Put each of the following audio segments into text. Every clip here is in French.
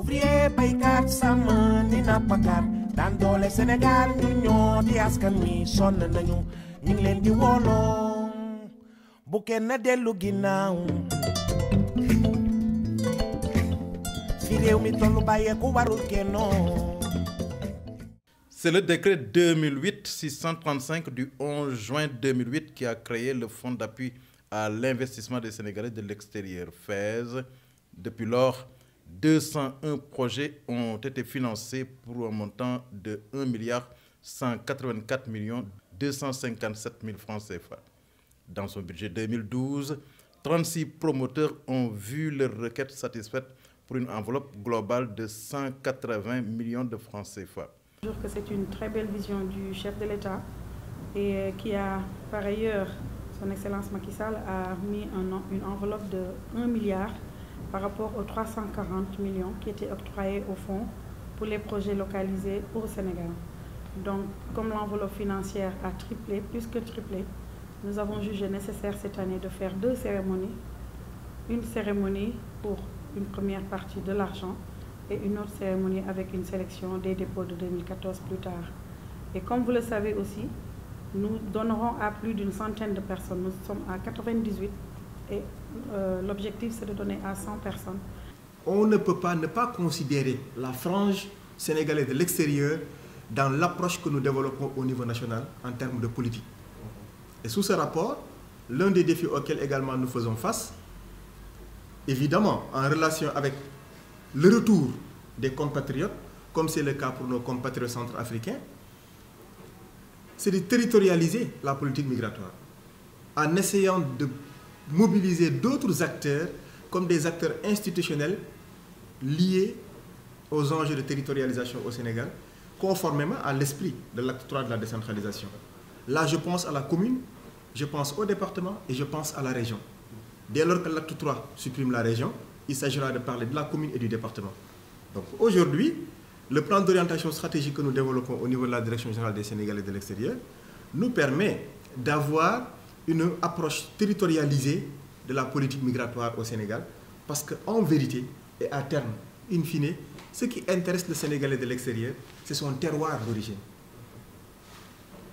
ouvrier baykat sàmm ni nappkat daan doole Sénégal ñu ñoo di askan mi sonn nañu ñu ngi leen di wooloo bu kenn dellu ginnaaw fi réew mi tollu bàyyeeku warul kennoo. C'est le décret 2008-635 du 11 juin 2008 qui a créé le Fonds d'appui à l'investissement des Sénégalais de l'extérieur, FAISE. Depuis lors, 201 projets ont été financés pour un montant de 1,184 257 000 francs CFA. Dans son budget 2012, 36 promoteurs ont vu leur requête satisfaite pour une enveloppe globale de 180 millions de francs CFA. Je trouve que c'est une très belle vision du chef de l'État et qui a par ailleurs, son Excellence Macky Sall a mis une enveloppe de 1 milliard par rapport aux 340 millions qui étaient octroyés au fonds pour les projets localisés au Sénégal. Donc, comme l'enveloppe financière a triplé, plus que triplé, nous avons jugé nécessaire cette année de faire 2 cérémonies. Une cérémonie pour une première partie de l'argent et une autre cérémonie avec une sélection des dépôts de 2014 plus tard. Et comme vous le savez aussi, nous donnerons à plus d'une centaine de personnes. Nous sommes à 98 et l'objectif c'est de donner à 100 personnes. On ne peut pas ne pas considérer la frange sénégalaise de l'extérieur dans l'approche que nous développons au niveau national en termes de politique. Et sous ce rapport, l'un des défis auxquels également nous faisons face, évidemment en relation avec le retour des compatriotes, comme c'est le cas pour nos compatriotes centrafricains, c'est de territorialiser la politique migratoire en essayant de mobiliser d'autres acteurs comme des acteurs institutionnels liés aux enjeux de territorialisation au Sénégal, conformément à l'esprit de l'acte 3 de la décentralisation. Là, je pense à la commune, je pense au département et je pense à la région. Dès lors que l'acte 3 supprime la région, il s'agira de parler de la commune et du département. Donc aujourd'hui, le plan d'orientation stratégique que nous développons au niveau de la Direction générale des Sénégalais de l'extérieur nous permet d'avoir une approche territorialisée de la politique migratoire au Sénégal, parce qu'en vérité et à terme, in fine, ce qui intéresse le Sénégalais de l'extérieur, c'est son terroir d'origine.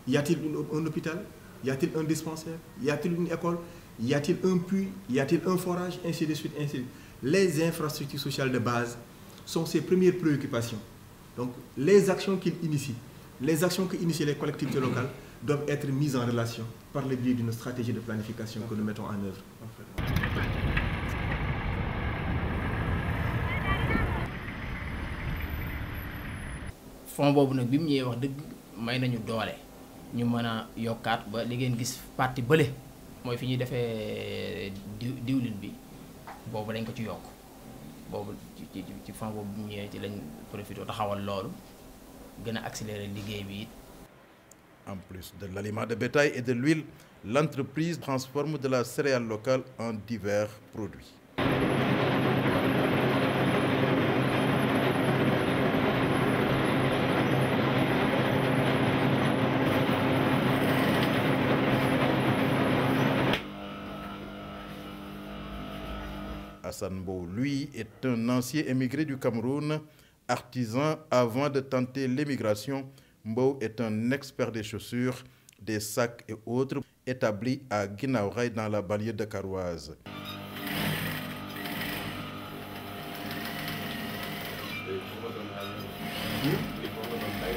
Y a-t-il un hôpital? Y a-t-il un dispensaire? Y a-t-il une école? Y a-t-il un puits? Y a-t-il un forage? Ainsi de suite, ainsi de suite. Les infrastructures sociales de base sont ses premières préoccupations. Donc, les actions qu'il initie, les actions qu'initient les collectivités locales doivent être mises en relation par le biais d'une stratégie de planification que nous mettons en œuvre. Fonds boobu nag bi mu ñëwee wax dëgg may nañu doole ñu mën a yokkaat ba li ngeen gis parti bële mooy fi ñuy defee diwlin bi boobu dañ ko ci yokk boobu ci fonds boobu bu ñëwee ci lañ profité taxawal loolu gën a accélérer liggéey bi it. En plus de l'aliment de bétail et de l'huile, l'entreprise transforme de la céréale locale en divers produits. Hassan Mbow, lui, est un ancien émigré du Cameroun, artisan avant de tenter l'émigration. Mbow est un expert des chaussures, des sacs et autres, établi à Guinaw Rail dans la banlieue dakaroise.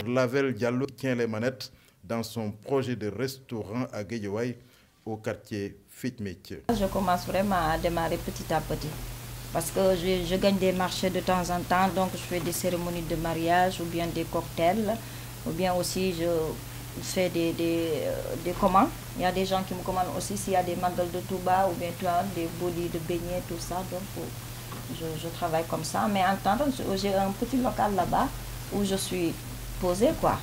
Lavel Diallo tient les manettes dans son projet de restaurant à Guédiawaye, au quartier Fitmetier. Je commence vraiment à démarrer petit à petit parce que je gagne des marchés de temps en temps, donc je fais des cérémonies de mariage ou bien des cocktails, ou bien aussi je fais des commandes. Il y a des gens qui me commandent aussi s'il y a des mandales de Touba ou bien des bolis de beignets, tout ça, donc je travaille comme ça. Mais en temps, j'ai un petit local là-bas où je suis posée, quoi.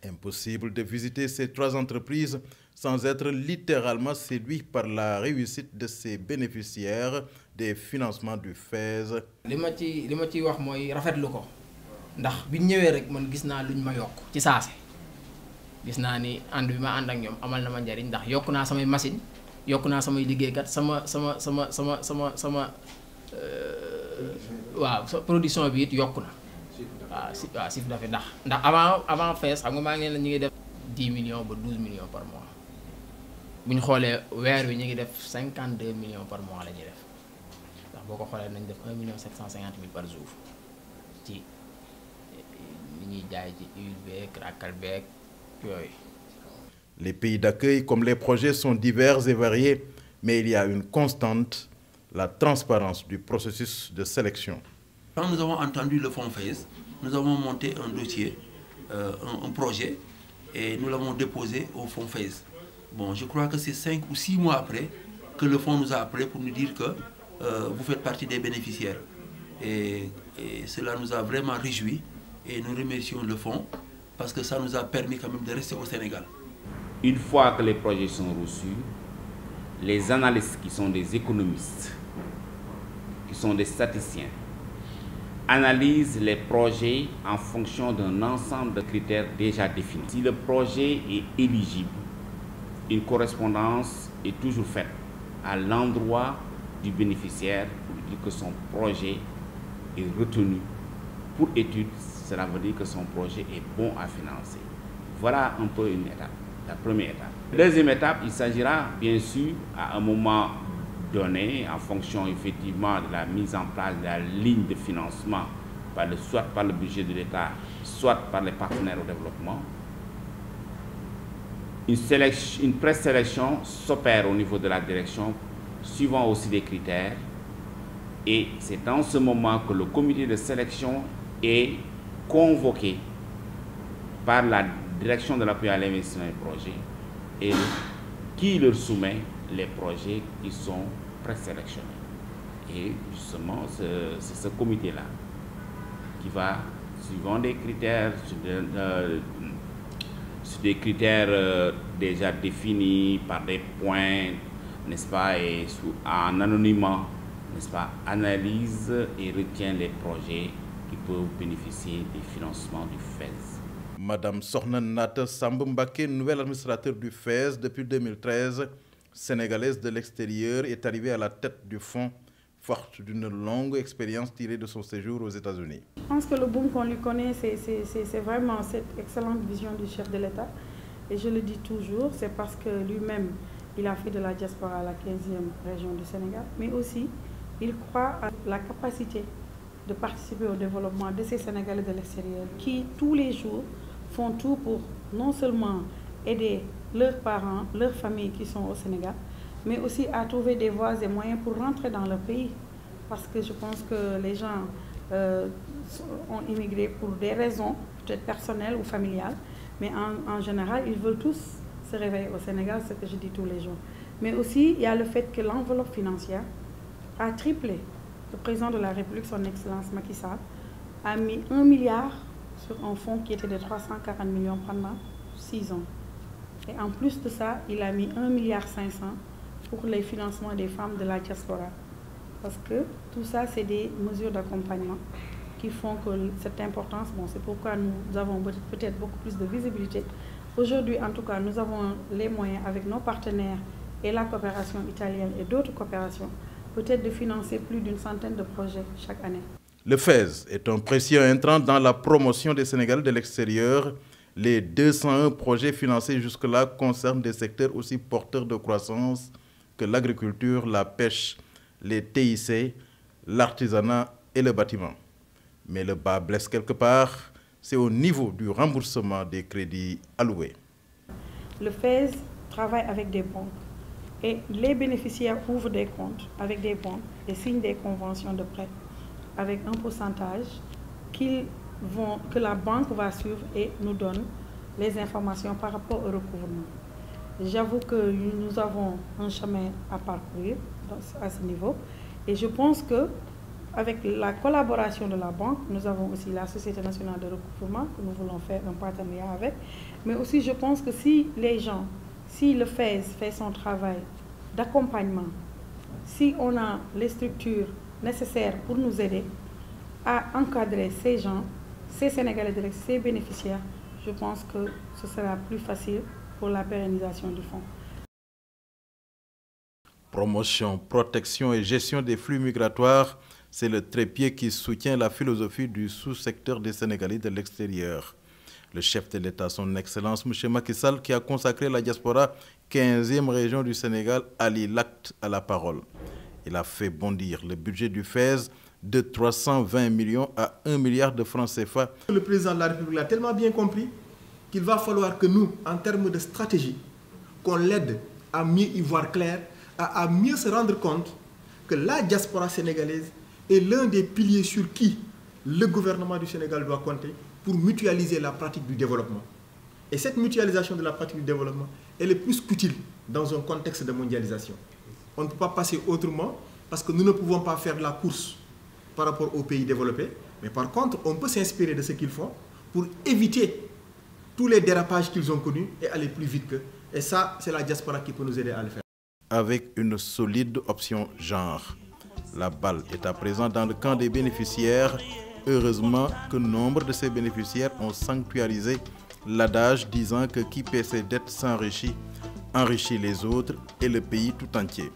Impossible de visiter ces 3 entreprises sans être littéralement séduit par la réussite de ses bénéficiaires des financements du FAISE. li ma ciy wax mooy rafetlu ko ndax bi ñëwee rek man gis naa luñ ma yokk ci saase gis naa ni ànd bi ma ànd ak ñoom amal na ma njariñ ndax yokk naa samay machine yokk naa samay liggéeykat sama waaw production bi it yokku na waaw chiffre d'affaires ndax avant FAES xam nga maa ngi leen ñu ngi def 10 millions ba 12 millions par mois bu ñu xoolee weer wi ñu ngi def 52 millions par mois la ñuy def ndax boo ko xoolee nañ def 1 million 750 000 par jour ci li ñuy jaay ci huile beeg rakkal beeg yooyu. Les pays d'accueil comme les projets sont divers et variés, mais il y a une constante, la transparence du processus de sélection. Quand nous avons entendu le fonds FAES, nous avons monté un dossier, un projet, et nous l'avons déposé au fonds FAES. Bon, je crois que c'est 5 ou 6 mois après que le fonds nous a appelé pour nous dire que vous faites partie des bénéficiaires. Et cela nous a vraiment réjouis et nous remercions le fonds parce que ça nous a permis quand même de rester au Sénégal. Une fois que les projets sont reçus, les analystes qui sont des économistes, qui sont des statisticiens, analysent les projets en fonction d'un ensemble de critères déjà définis. Si le projet est éligible, une correspondance est toujours faite à l'endroit du bénéficiaire pour dire que son projet est retenu pour étude. Cela veut dire que son projet est bon à financer. Voilà un peu une étape. La première étape. La deuxième étape, il s'agira bien sûr à un moment donné, en fonction effectivement de la mise en place de la ligne de financement, soit par le budget de l'État, soit par les partenaires au développement. Une présélection s'opère au niveau de la direction, suivant aussi des critères. Et c'est dans ce moment que le comité de sélection est convoqué par la direction de l'appui à l'investissement des projets et qui leur soumet les projets qui sont présélectionnés. Et justement, c'est ce comité-là qui va, suivant des critères, sur des critères déjà définis par des points, n'est-ce pas, et en anonymat, n'est-ce pas, analyse et retient les projets qui peuvent bénéficier des financements du FAES. Madame Sokhna Nata Samb Mbacké, nouvelle administrateur du FAES depuis 2013, sénégalaise de l'extérieur, est arrivée à la tête du fonds, forte d'une longue expérience tirée de son séjour aux États-Unis. Je pense que le boom qu'on lui connaît, c'est vraiment cette excellente vision du chef de l'État. Et je le dis toujours, c'est parce que lui-même, il a fait de la diaspora à la 15e région du Sénégal, mais aussi, il croit à la capacité de participer au développement de ces Sénégalais de l'extérieur qui, tous les jours, font tout pour non seulement aider leurs parents, leurs familles qui sont au Sénégal, mais aussi à trouver des voies et moyens pour rentrer dans leur pays. Parce que je pense que les gens ont immigré pour des raisons peut-être personnelles ou familiales, mais en général, ils veulent tous se réveiller au Sénégal, c'est ce que je dis tous les jours. Mais aussi, il y a le fait que l'enveloppe financière a triplé. Le président de la République, son Excellence Macky Sall, a mis 1 milliard sur un fonds qui était de 340 millions pendant 6 ans. Et en plus de ça, il a mis 1,5 milliard pour les financements des femmes de la diaspora. Parce que tout ça, c'est des mesures d'accompagnement qui font que cette importance, bon, c'est pourquoi nous avons peut-être beaucoup plus de visibilité. Aujourd'hui, en tout cas, nous avons les moyens avec nos partenaires et la coopération italienne et d'autres coopérations, peut-être de financer plus d'une centaine de projets chaque année. Le FAES est un précieux intrant dans la promotion des Sénégalais de l'extérieur. Les 201 projets financés jusque-là concernent des secteurs aussi porteurs de croissance que l'agriculture, la pêche, les TIC, l'artisanat et le bâtiment. Mais le bas blesse quelque part, c'est au niveau du remboursement des crédits alloués. Le FAES travaille avec des banques et les bénéficiaires ouvrent des comptes avec des banques et signent des conventions de prêt avec un pourcentage que la banque va suivre et nous donne les informations par rapport au recouvrement. J'avoue que nous avons un chemin à parcourir à ce niveau et je pense qu'avec la collaboration de la banque, nous avons aussi la Société nationale de recouvrement que nous voulons faire un partenariat avec, mais aussi je pense que si le FAES fait son travail d'accompagnement, si on a les structures nécessaires pour nous aider à encadrer ces gens, ces Sénégalais directs, ces bénéficiaires, je pense que ce sera plus facile pour la pérennisation du fonds. Promotion, protection et gestion des flux migratoires C'est le trépied qui soutient la philosophie du sous-secteur des Sénégalais de l'extérieur. Le chef de l'État, son Excellence M. Macky Sall, qui a consacré la diaspora 15e région du Sénégal, allie l'acte à la parole. Il a fait bondir le budget du FAISE de 320 millions à 1 milliard de francs CFA. Le président de la République a tellement bien compris qu'il va falloir que nous, en termes de stratégie, qu'on l'aide à mieux y voir clair, à mieux se rendre compte que la diaspora sénégalaise est l'un des piliers sur qui le gouvernement du Sénégal doit compter pour mutualiser la pratique du développement. Et cette mutualisation de la pratique du développement, elle est plus qu'utile dans un contexte de mondialisation. On ne peut pas passer autrement parce que nous ne pouvons pas faire la course par rapport aux pays développés. Mais par contre, on peut s'inspirer de ce qu'ils font pour éviter tous les dérapages qu'ils ont connus et aller plus vite qu'eux. Et ça, c'est la diaspora qui peut nous aider à le faire. Avec une solide option genre. La balle est à présent dans le camp des bénéficiaires. Heureusement que nombre de ces bénéficiaires ont sanctuarisé l'adage disant que qui paie ses dettes s'enrichit, enrichit les autres et le pays tout entier.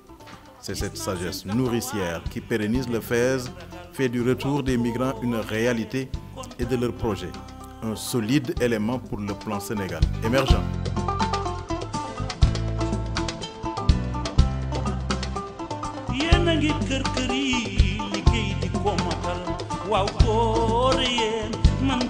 C'est cette sagesse nourricière qui pérennise le FAISE, fait du retour des migrants une réalité et de leur projet un solide élément pour le plan Sénégal émergent. Waaw góor yéen man